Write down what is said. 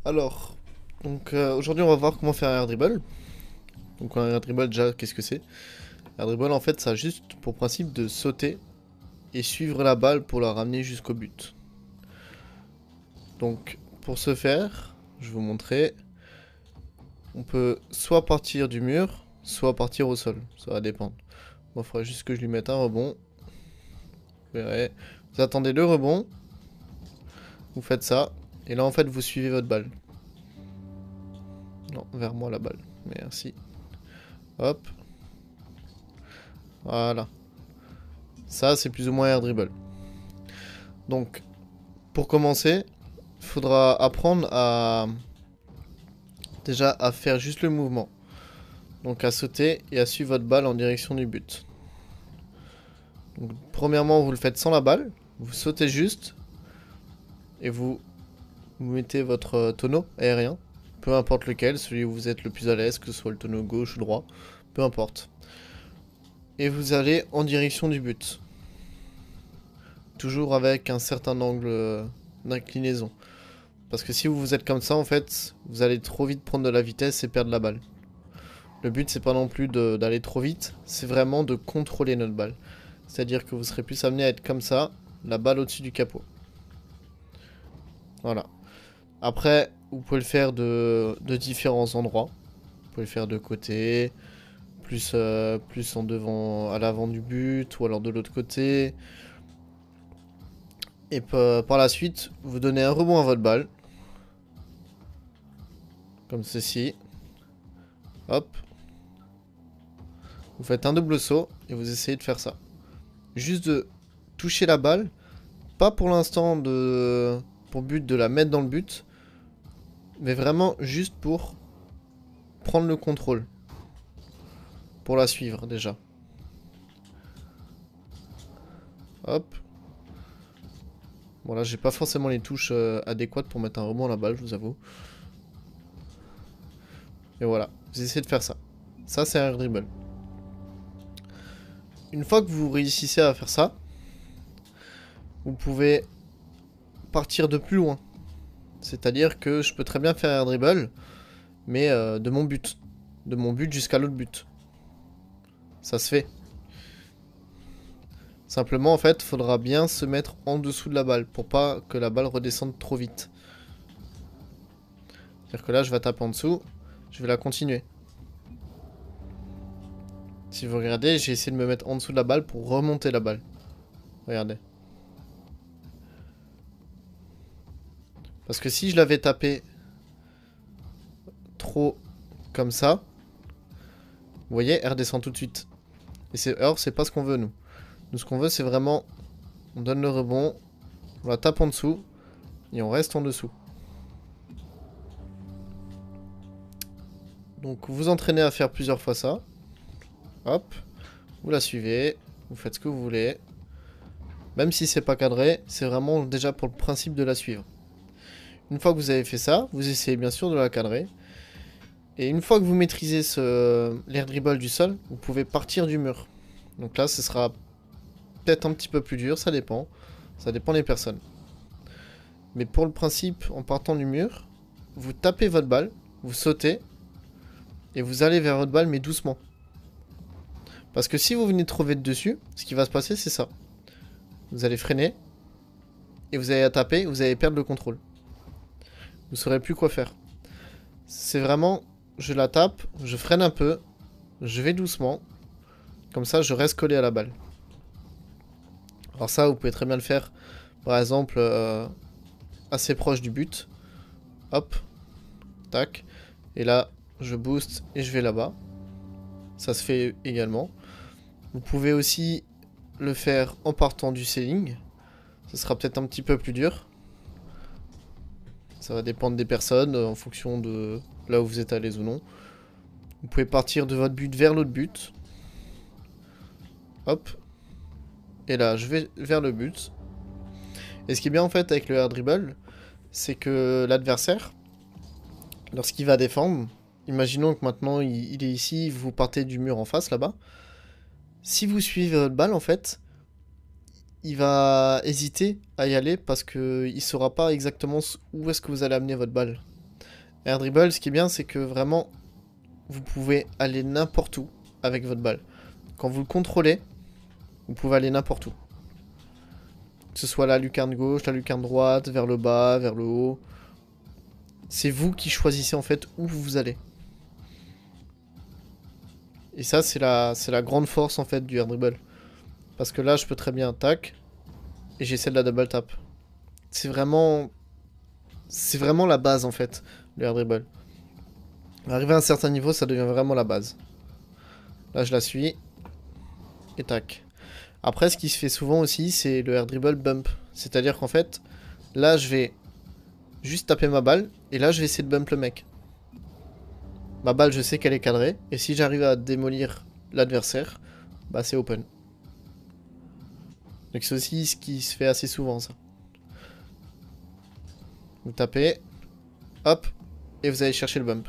Alors, aujourd'hui on va voir comment faire un air dribble. Donc un air dribble déjà, qu'est-ce que c'est? Air dribble en fait ça a juste pour principe de sauter et suivre la balle pour la ramener jusqu'au but. Donc pour ce faire, je vais vous montrer, on peut soit partir du mur, soit partir au sol, ça va dépendre. Moi il faudrait juste que je lui mette un rebond. Vous verrez. Vous attendez le rebond, vous faites ça, et là en fait vous suivez votre balle. Non, vers moi la balle, merci. Hop, voilà. Ça, c'est plus ou moins air dribble. Donc, pour commencer, il faudra apprendre à déjà à faire juste le mouvement. Donc à sauter et à suivre votre balle en direction du but. Donc, premièrement, vous le faites sans la balle. Vous sautez juste et vous mettez votre tonneau aérien. Peu importe lequel, celui où vous êtes le plus à l'aise, que ce soit le tonneau gauche ou droit. Peu importe. Et vous allez en direction du but. Toujours avec un certain angle d'inclinaison. Parce que si vous êtes comme ça, en fait, vous allez trop vite prendre de la vitesse et perdre la balle. Le but, c'est pas non plus d'aller trop vite, c'est vraiment de contrôler notre balle. C'est-à-dire que vous serez plus amené à être comme ça, la balle au-dessus du capot. Voilà. Après, vous pouvez le faire de différents endroits. Vous pouvez le faire de côté, plus en devant, à l'avant du but, ou alors de l'autre côté. Et par la suite, vous donnez un rebond à votre balle. Comme ceci. Hop. Vous faites un double saut et vous essayez de faire ça. Juste de toucher la balle. Pas pour l'instant pour but de la mettre dans le but. Mais vraiment juste pour prendre le contrôle. Pour la suivre déjà. Hop. Bon là j'ai pas forcément les touches adéquates pour mettre un rebond à la balle, je vous avoue. Et voilà. Vous essayez de faire ça. Ça c'est un air dribble. Une fois que vous réussissez à faire ça, vous pouvez partir de plus loin. C'est-à-dire que je peux très bien faire air dribble, mais de mon but. De mon but jusqu'à l'autre but. Ça se fait. Simplement, en fait, faudra bien se mettre en dessous de la balle pour pas que la balle redescende trop vite. C'est-à-dire que là, je vais taper en dessous, je vais la continuer. Si vous regardez, j'ai essayé de me mettre en dessous de la balle pour remonter la balle. Regardez. Parce que si je l'avais tapé trop comme ça, vous voyez, elle redescend tout de suite. Or, c'est pas ce qu'on veut, nous. Nous, ce qu'on veut, c'est vraiment... On donne le rebond, on la tape en dessous, et on reste en dessous. Donc, vous entraînez à faire plusieurs fois ça. Hop. Vous la suivez. Vous faites ce que vous voulez. Même si c'est pas cadré, c'est vraiment déjà pour le principe de la suivre. Une fois que vous avez fait ça, vous essayez bien sûr de la cadrer. Et une fois que vous maîtrisez l'air dribble du sol, vous pouvez partir du mur. Donc là, ce sera peut-être un petit peu plus dur, ça dépend. Ça dépend des personnes. Mais pour le principe, en partant du mur, vous tapez votre balle, vous sautez, et vous allez vers votre balle, mais doucement. Parce que si vous venez trop vite dessus, ce qui va se passer, c'est ça. Vous allez freiner, et vous allez la taper, vous allez perdre le contrôle. Vous saurez plus quoi faire. C'est vraiment, je la tape, je freine un peu, je vais doucement, comme ça je reste collé à la balle. Alors ça, vous pouvez très bien le faire, par exemple, assez proche du but. Hop, tac, et là, je booste et je vais là-bas. Ça se fait également. Vous pouvez aussi le faire en partant du ceiling. Ce sera peut-être un petit peu plus dur. Ça va dépendre des personnes en fonction de là où vous êtes à l'aise ou non. Vous pouvez partir de votre but vers l'autre but. Hop. Et là, je vais vers le but. Et ce qui est bien en fait avec le air dribble, c'est que l'adversaire, lorsqu'il va défendre, imaginons que maintenant il est ici, vous partez du mur en face là-bas. Si vous suivez votre balle en fait, il va hésiter à y aller parce qu'il ne saura pas exactement où est-ce que vous allez amener votre balle. Air dribble, ce qui est bien, c'est que vraiment, vous pouvez aller n'importe où avec votre balle. Quand vous le contrôlez, vous pouvez aller n'importe où. Que ce soit la lucarne gauche, la lucarne droite, vers le bas, vers le haut. C'est vous qui choisissez en fait où vous allez. Et ça, c'est la grande force en fait du air dribble. Parce que là, je peux très bien tac. Et j'essaie de la double tap. C'est vraiment la base en fait, le air dribble. Arrivé à un certain niveau, ça devient vraiment la base. Là, je la suis. Et tac. Après, ce qui se fait souvent aussi, c'est le air dribble bump. C'est-à-dire qu'en fait, là, je vais juste taper ma balle. Et là, je vais essayer de bump le mec. Ma balle, je sais qu'elle est cadrée. Et si j'arrive à démolir l'adversaire, bah c'est open. Donc c'est aussi ce qui se fait assez souvent, ça. Vous tapez. Hop. Et vous allez chercher le bump.